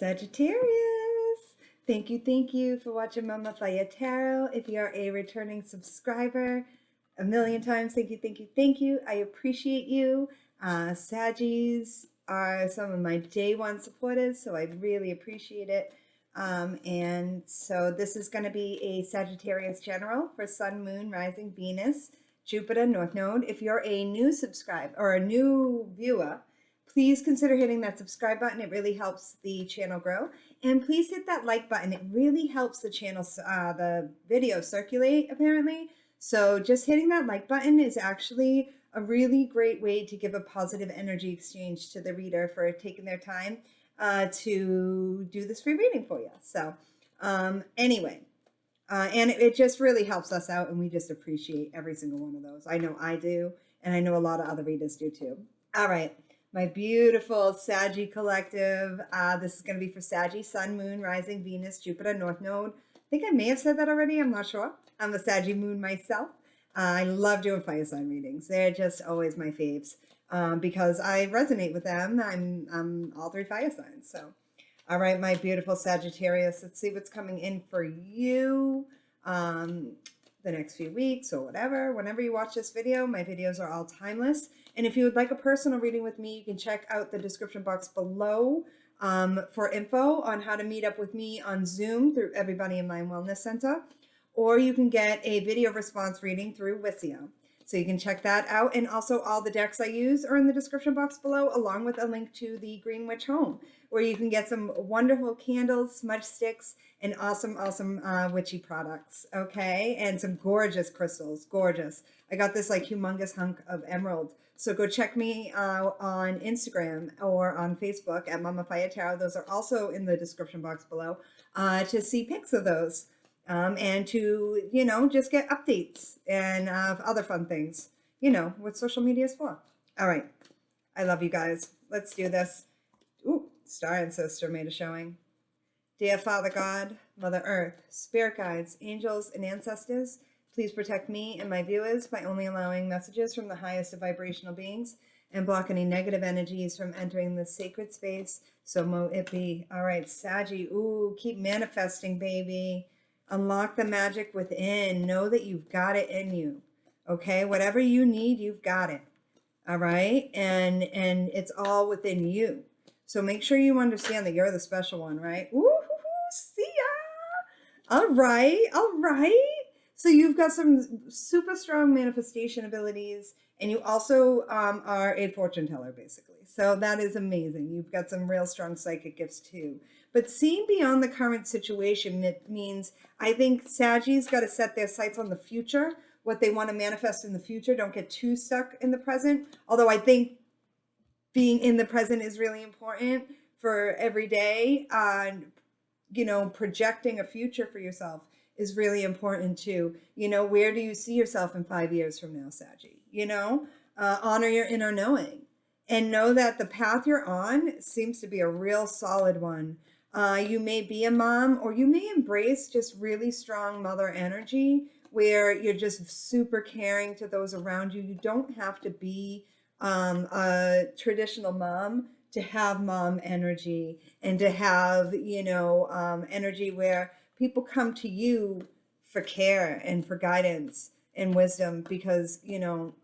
Sagittarius, thank you for watching Mama Fire Tarot. If you're a returning subscriber, a million times thank you. I appreciate you. Saggies are some of my day one supporters, so I really appreciate it. And so this is going to be a Sagittarius general for Sun, Moon, Rising, Venus, Jupiter, North Node. If you're a new subscriber or a new viewer, please consider hitting that subscribe button. It really helps the channel grow. And please hit that like button. It really helps the channel, the video circulate, apparently. So just hitting that like button is actually a really great way to give a positive energy exchange to the reader for taking their time to do this free reading for you. So anyway, and it just really helps us out, and we just appreciate every single one of those. I know I do, and I know a lot of other readers do too. All right. My beautiful Saggy collective. This is going to be for Saggy, Sun, Moon, Rising, Venus, Jupiter, North Node. I think I may have said that already. I'm not sure. I'm a Saggy Moon myself. I love doing fire sign readings. They're just always my faves because I resonate with them. I'm all three fire signs. So, all right, my beautiful Sagittarius. Let's see what's coming in for you the next few weeks or whatever. Whenever you watch this video, my videos are all timeless. And if you would like a personal reading with me, you can check out the description box below for info on how to meet up with me on Zoom through Everybody in Mind Wellness Center. Or you can get a video response reading through Wisio. So you can check that out. And also all the decks I use are in the description box below, along with a link to the Green Witch Home, where you can get some wonderful candles, smudge sticks, and awesome witchy products, okay? And some gorgeous crystals, gorgeous. I got this like humongous hunk of emerald. So go check me out on Instagram or on Facebook at Mama Fire Tarot. Those are also in the description box below to see pics of those. And to, you know, just get updates and other fun things, you know, what social media is for. All right. I love you guys. Let's do this. Ooh, Star Ancestor made a showing. Dear Father God, Mother Earth, Spirit Guides, Angels, and Ancestors, please protect me and my viewers by only allowing messages from the highest of vibrational beings and block any negative energies from entering this sacred space. So mo it be. All right, Saggy. Ooh, keep manifesting, baby. Unlock the magic within. Know that you've got it in you. Okay? Whatever you need, you've got it. All right? And it's all within you. So make sure you understand that you're the special one, right? Ooh, see ya. All right. All right. So you've got some super strong manifestation abilities, and you also are a fortune teller, basically. So that is amazing. You've got some real strong psychic gifts too. But seeing beyond the current situation, it means I think Saggy's got to set their sights on the future, what they want to manifest in the future. Don't get too stuck in the present. Although I think being in the present is really important for every day. You know, projecting a future for yourself is really important too. You know, where do you see yourself in 5 years from now, Saggy? You know, honor your inner knowing and know that the path you're on seems to be a real solid one. You may be a mom, or you may embrace just really strong mother energy where you're just super caring to those around you. You don't have to be a traditional mom to have mom energy and to have, you know, energy where people come to you for care and for guidance and wisdom because, you know,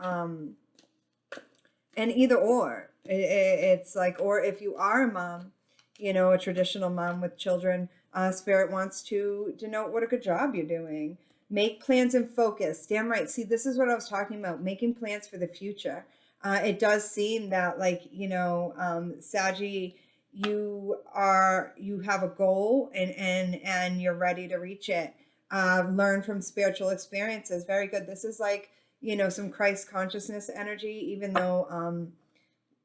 and either or. It's like, or if you are a mom, you know, a traditional mom with children, Spirit wants to denote what a good job you're doing. Make plans and focus. Damn right. See, this is what I was talking about, making plans for the future. It does seem that, like, you know, Saggy, you have a goal and you're ready to reach it. Learn from spiritual experiences. Very good. This is like, you know, some Christ consciousness energy, even though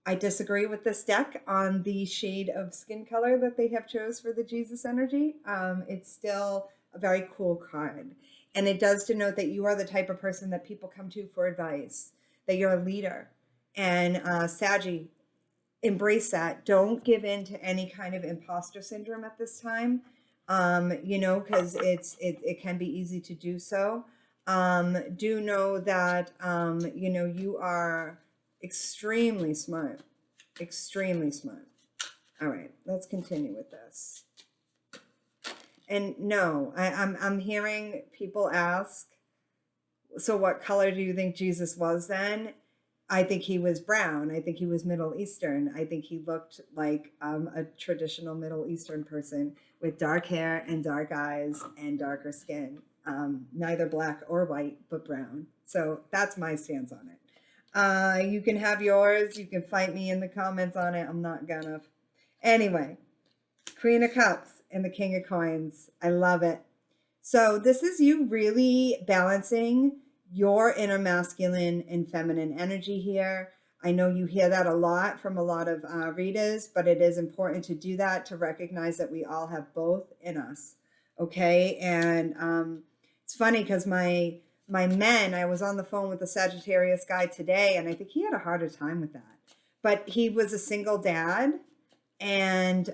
I disagree with this deck on the shade of skin color that they have chose for the Jesus energy. It's still a very cool card. And it does denote that you are the type of person that people come to for advice, that you're a leader. And Saggy, embrace that. Don't give in to any kind of imposter syndrome at this time, you know, because it can be easy to do so. Do know that, you know, you are extremely smart, extremely smart. All right, let's continue with this. And no, I'm hearing people ask, so what color do you think Jesus was then? I think he was brown. I think he was Middle Eastern. I think he looked like a traditional Middle Eastern person with dark hair and dark eyes and darker skin. Neither black or white, but brown. So that's my stance on it. You can have yours. You can fight me in the comments on it. I'm not gonna. Anyway, Queen of Cups and the King of Coins. I love it. So this is you really balancing your inner masculine and feminine energy here. I know you hear that a lot from a lot of readers, but it is important to do that, to recognize that we all have both in us. Okay. And it's funny because my men, I was on the phone with a Sagittarius guy today, and I think he had a harder time with that. But he was a single dad. And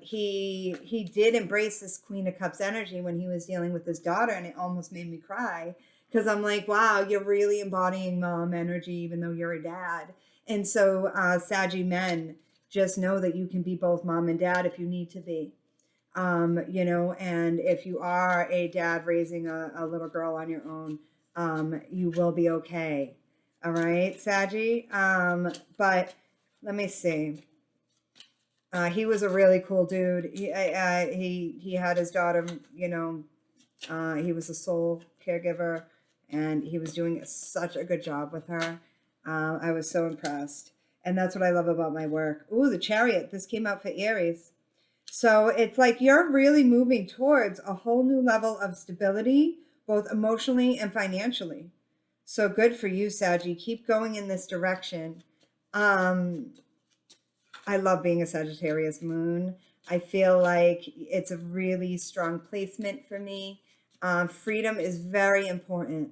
he did embrace this Queen of Cups energy when he was dealing with his daughter, and it almost made me cry because I'm like, wow, you're really embodying mom energy, even though you're a dad. And so Saggy men, just know that you can be both mom and dad if you need to be, you know, and if you are a dad raising a little girl on your own, you will be okay. All right, Saggy. But let me see. He was a really cool dude. He had his daughter, you know, he was a sole caregiver, and he was doing such a good job with her. I was so impressed. And that's what I love about my work. Ooh, the Chariot. This came out for Aries. So it's like you're really moving towards a whole new level of stability, both emotionally and financially. So good for you, Saggy. Keep going in this direction. I love being a Sagittarius moon. I feel like it's a really strong placement for me. Freedom is very important.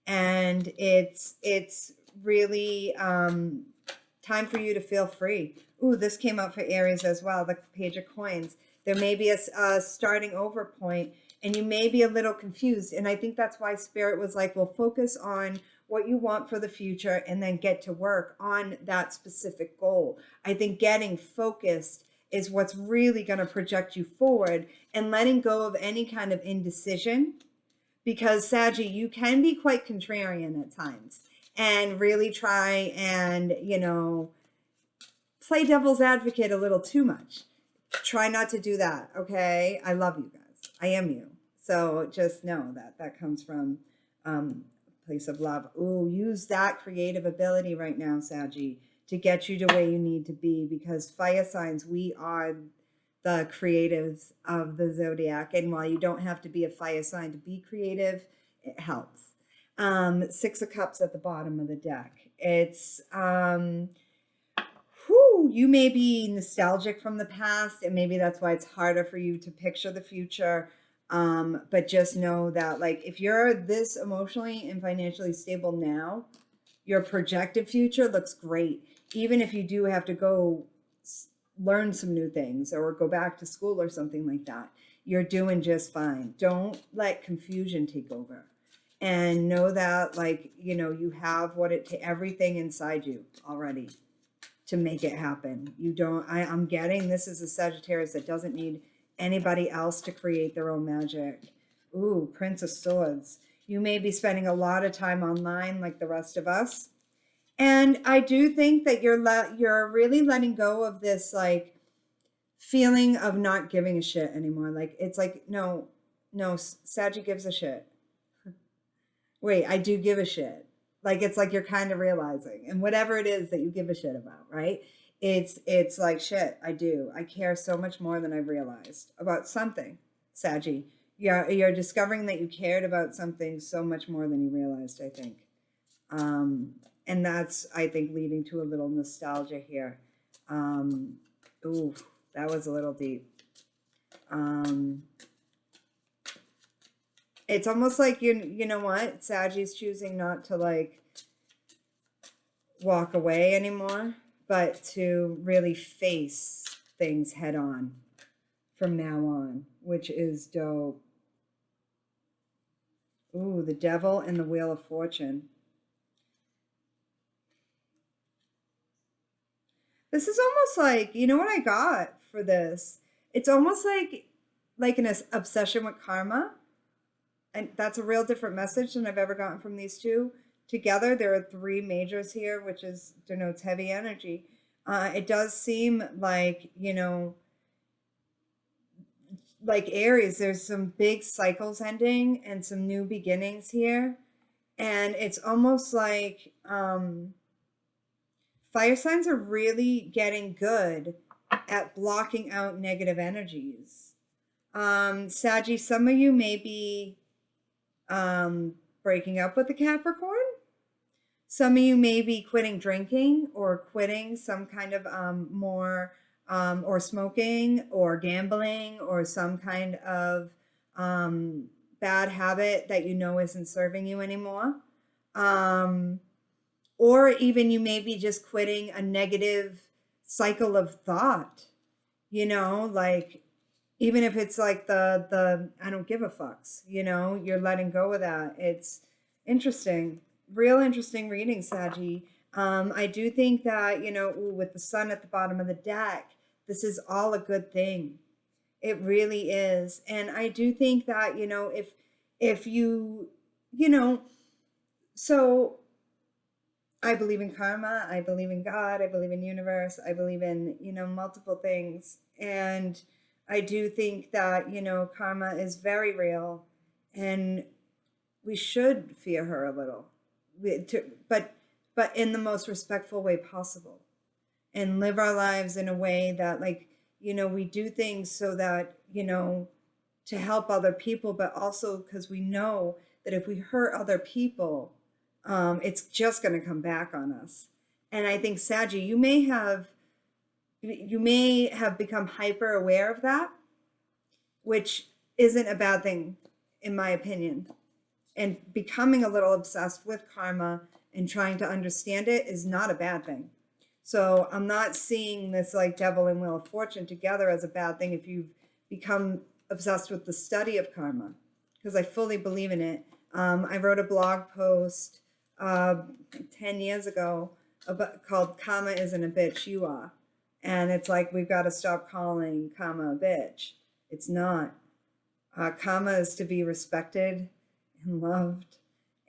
And it's really time for you to feel free. Ooh, this came out for Aries as well, the Page of Coins. There may be a starting over point, and you may be a little confused. And I think that's why Spirit was like, well, focus on what you want for the future and then get to work on that specific goal. I think getting focused is what's really going to project you forward, and letting go of any kind of indecision, because Saggy, you can be quite contrarian at times and really try and, you know, play devil's advocate a little too much. Try not to do that. Okay. I love you guys. I am you. So just know that that comes from place of love. Ooh, use that creative ability right now, Saggy, to get you to where you need to be, because fire signs, we are the creatives of the zodiac. And while you don't have to be a fire sign to be creative, it helps. Six of Cups at the bottom of the deck. It's you may be nostalgic from the past, and maybe that's why it's harder for you to picture the future. But just know that, like, if you're this emotionally and financially stable now, your projected future looks great. Even if you do have to go learn some new things or go back to school or something like that, you're doing just fine. Don't let confusion take over. And know that, like, you know, you have everything inside you already to make it happen. You don't, I'm getting this is a Sagittarius that doesn't need anybody else to create their own magic. Ooh, Prince of Swords. You may be spending a lot of time online like the rest of us. And I do think that you're really letting go of this, like, feeling of not giving a shit anymore. Like, it's like, no, Saggy gives a shit. Wait, I do give a shit. Like, it's like you're kind of realizing, and whatever it is that you give a shit about, right? It's like, shit, I do. I care so much more than I realized about something, Saggy. You're discovering that you cared about something so much more than you realized, I think. And that's, I think, leading to a little nostalgia here. Ooh, that was a little deep. It's almost like, you know what? Saggy's choosing not to, like, walk away anymore, but to really face things head on from now on, which is dope. Ooh, the Devil and the Wheel of Fortune. This is almost like, you know what I got for this? It's almost like an obsession with karma. And that's a real different message than I've ever gotten from these two. Together, there are three majors here, which denotes heavy energy. It does seem like, like Aries, there's some big cycles ending and some new beginnings here. And it's almost like fire signs are really getting good at blocking out negative energies. Saggy, some of you may be breaking up with the Capricorn. Some of you may be quitting drinking or quitting some kind of more or smoking or gambling or some kind of bad habit that you know isn't serving you anymore. Or even you may be just quitting a negative cycle of thought, like even if it's like the I don't give a fucks, you're letting go of that. It's interesting, real interesting reading, Saggy. I do think that, with the sun at the bottom of the deck, this is all a good thing. It really is. And I do think that, if you, so I believe in karma, I believe in God, I believe in universe, I believe in, multiple things. And I do think that, karma is very real and we should fear her a little, but in the most respectful way possible, and live our lives in a way that, like, we do things so that, to help other people, but also because we know that if we hurt other people, it's just going to come back on us. And I think, Saggy, you may have become hyper aware of that, which isn't a bad thing, in my opinion. And becoming a little obsessed with karma and trying to understand it is not a bad thing. So I'm not seeing this like devil and wheel of fortune together as a bad thing if you've become obsessed with the study of karma, because I fully believe in it. I wrote a blog post 10 years ago called "Karma Isn't a Bitch, You Are." And it's like, we've got to stop calling karma a bitch. It's not. Karma is to be respected and loved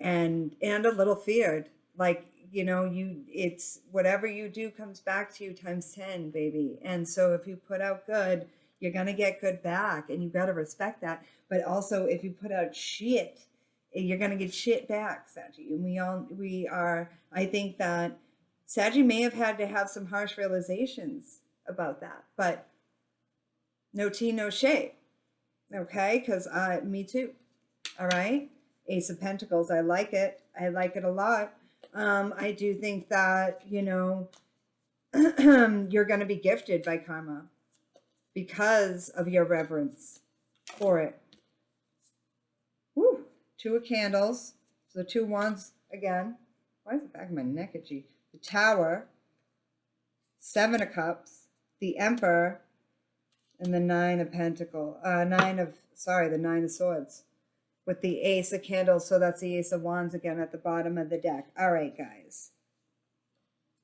and a little feared. Like, it's whatever you do comes back to you times 10, baby. And so if you put out good, you're going to get good back, and you've got to respect that. But also, if you put out shit, you're going to get shit back, Saggy. And we are, I think that Saggy may have had to have some harsh realizations about that, but no tea, no shade. Okay? Because me too. All right? Ace of Pentacles, I like it. I like it a lot. I do think that, you're going to be gifted by karma because of your reverence for it. Woo! Two of Candles. So the two wands again. Why is the back of my neck itchy? The Tower, Seven of Cups, the Emperor, and the Nine of Pentacles. The Nine of Swords. With the Ace of Candles, so that's the Ace of Wands again at the bottom of the deck. All right, guys.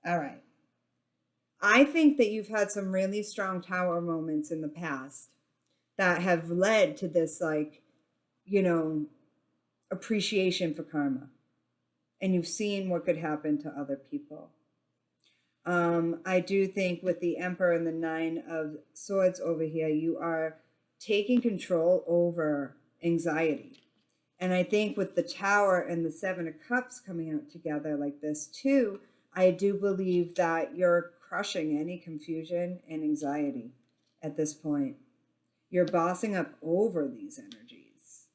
All right. I think that you've had some really strong Tower moments in the past that have led to this, like, appreciation for karma. And you've seen what could happen to other people. I do think with the Emperor and the Nine of Swords over here, you are taking control over anxiety. And I think with the Tower and the Seven of Cups coming out together like this too, I do believe that you're crushing any confusion and anxiety at this point. You're bossing up over these energies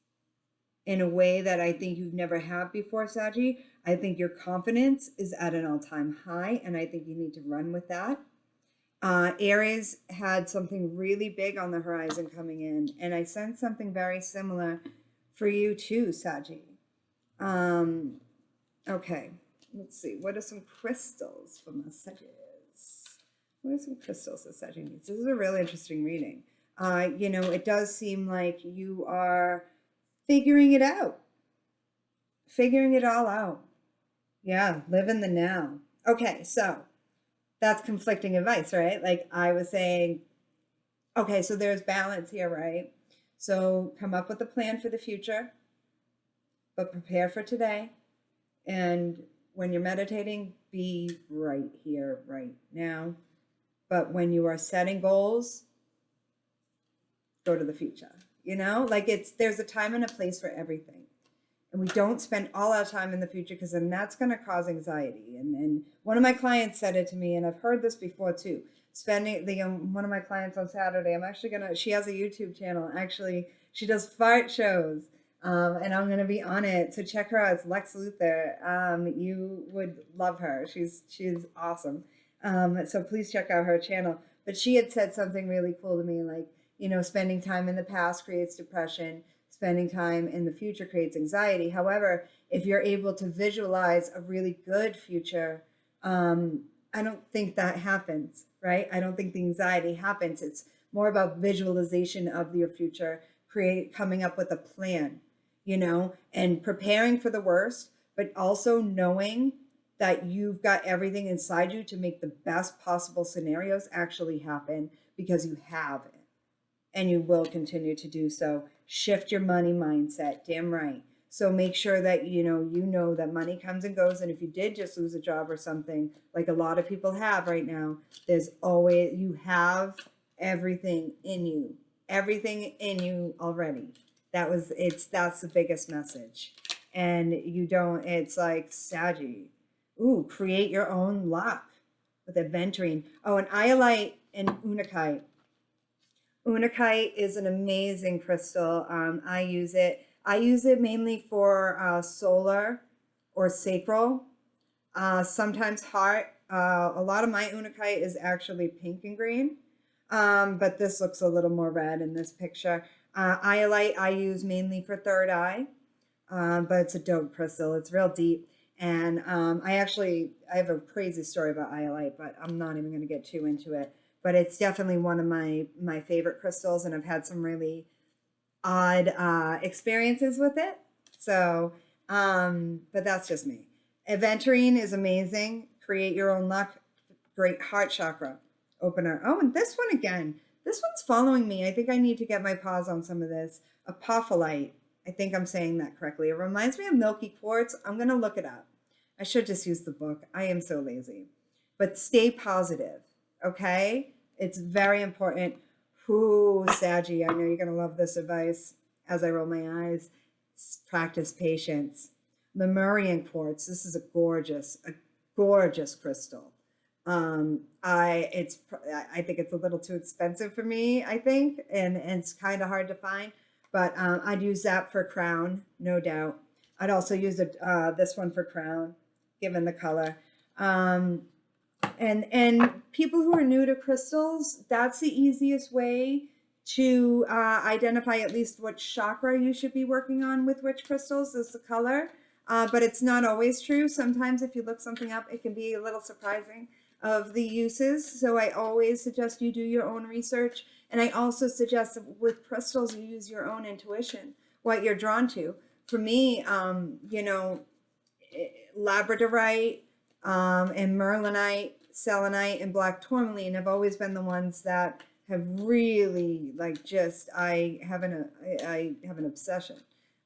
in a way that I think you've never had before, Saggy. I think your confidence is at an all-time high, and I think you need to run with that. Aries had something really big on the horizon coming in, and I sense something very similar for you too, Saggy. Okay, let's see. What are some crystals for messages? What are some crystals that Saggy needs? This is a really interesting reading. It does seem like you are figuring it out. Figuring it all out. Yeah, live in the now. Okay, so that's conflicting advice, right? Like I was saying, okay, so there's balance here, right? So come up with a plan for the future, but prepare for today. And when you're meditating, be right here, right now. But when you are setting goals, go to the future. You know, like there's a time and a place for everything. And we don't spend all our time in the future because then that's going to cause anxiety. And one of my clients said it to me, and I've heard this before too. Spending one of my clients on Saturday, she has a YouTube channel. Actually, she does fart shows. And I'm going to be on it. So check her out. It's Lex Luthor. You would love her. She's awesome. So please check out her channel. But she had said something really cool to me, like, you know, spending time in the past creates depression. Spending time in the future creates anxiety. However, if you're able to visualize a really good future, I don't think that happens, right? I don't think the anxiety happens. It's more about visualization of your future, coming up with a plan, you know, and preparing for the worst, but also knowing that you've got everything inside you to make the best possible scenarios actually happen because you have it. And you will continue to do so. Shift your money mindset, damn right. So make sure that you know that money comes and goes. And if you did just lose a job or something, like a lot of people have right now, you have everything in you already. That's the biggest message. And it's like Saggy. Ooh, create your own luck with aventurine. Oh, and iolite and unakite. Unakite is an amazing crystal. I use it. I use it mainly for solar or sacral. Sometimes heart. A lot of my unakite is actually pink and green, but this looks a little more red in this picture. Iolite I use mainly for third eye, but it's a dope crystal. It's real deep. And I have a crazy story about iolite, but I'm not even going to get too into it. But it's definitely one of my favorite crystals, and I've had some really odd experiences with it. So, but that's just me. Aventurine is amazing. Create your own luck. Great heart chakra opener. Oh, and this one again. This one's following me. I think I need to get my paws on some of this. Apophyllite. I think I'm saying that correctly. It reminds me of milky quartz. I'm going to look it up. I should just use the book. I am so lazy. But stay positive, okay? It's very important. Ooh, Saggy, I know you're going to love this advice as I roll my eyes. Practice patience. Lemurian quartz. This is a gorgeous crystal. I think it's a little too expensive for me, I think, and it's kind of hard to find. But I'd use that for crown, no doubt. I'd also use this one for crown, given the color. And people who are new to crystals, that's the easiest way to identify at least what chakra you should be working on with which crystals is the color. But it's not always true. Sometimes if you look something up, it can be a little surprising of the uses. So I always suggest you do your own research. And I also suggest that with crystals, you use your own intuition, what you're drawn to. For me, labradorite and merlinite, selenite, and black tourmaline have always been the ones that have really I have an obsession.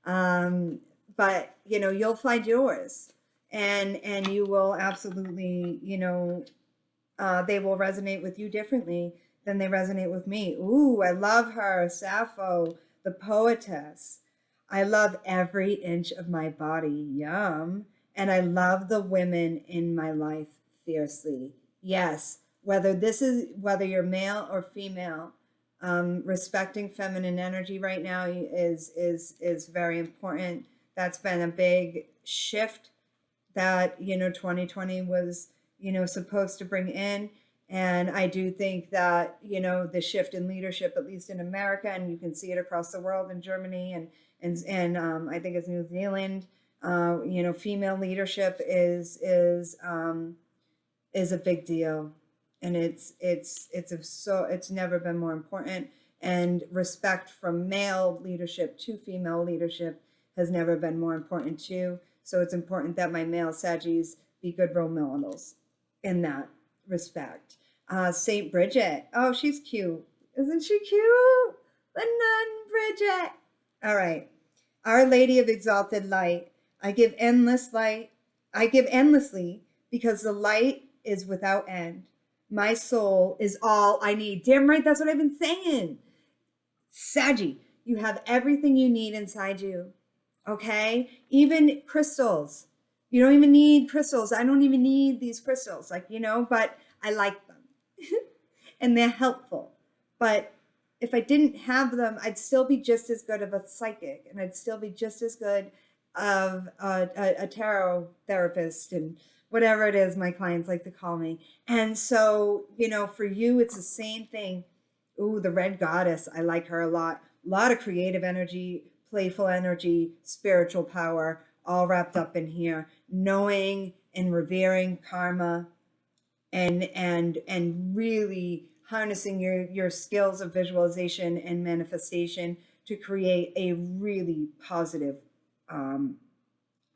But you'll find yours, and you will absolutely, they will resonate with you differently than they resonate with me. Ooh, I love her, Sappho, the poetess. I love every inch of my body. Yum. And I love the women in my life fiercely. Yes, whether you're male or female, respecting feminine energy right now is very important. That's been a big shift that 2020 was supposed to bring in. And I do think that the shift in leadership, at least in America, and you can see it across the world in Germany and I think it's New Zealand. Female leadership is a big deal, and it's never been more important. And respect from male leadership to female leadership has never been more important too. So it's important that my male Saggies be good role models in that. respect. Saint Bridget. Oh, she's cute. Isn't she cute? The nun Bridget. All right. Our Lady of Exalted Light. I give endless light. I give endlessly because the light is without end. My soul is all I need. Damn right, that's what I've been saying. Saggy, you have everything you need inside you. Okay? Even crystals. You don't even need crystals. I don't even need these crystals, like, but I like them. And they're helpful. But if I didn't have them, I'd still be just as good of a psychic, and I'd still be just as good of a tarot therapist and whatever it is my clients like to call me. And so, for you, it's the same thing. Ooh, the Red Goddess. I like her a lot. A lot of creative energy, playful energy, spiritual power, all wrapped up in here. Knowing and revering karma, and really harnessing your skills of visualization and manifestation to create a really positive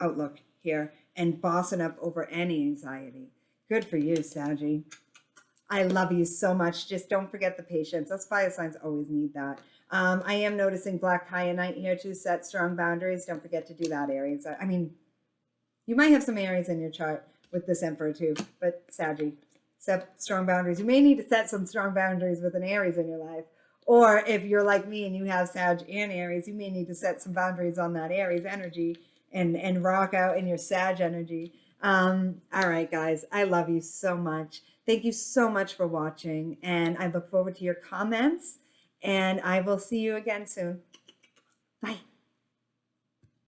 outlook here and bossing up over any anxiety. Good for you, Saggy. I love you so much. Just don't forget the patience. Us fire signs always need that. I am noticing black kyanite here to set strong boundaries. Don't forget to do that, Aries. I mean, you might have some Aries in your chart with this Emperor too, but Saggy, set strong boundaries. You may need to set some strong boundaries with an Aries in your life. Or if you're like me and you have Sag and Aries, you may need to set some boundaries on that Aries energy and rock out in your Sag energy. All right, guys, I love you so much. Thank you so much for watching, and I look forward to your comments, and I will see you again soon. Bye.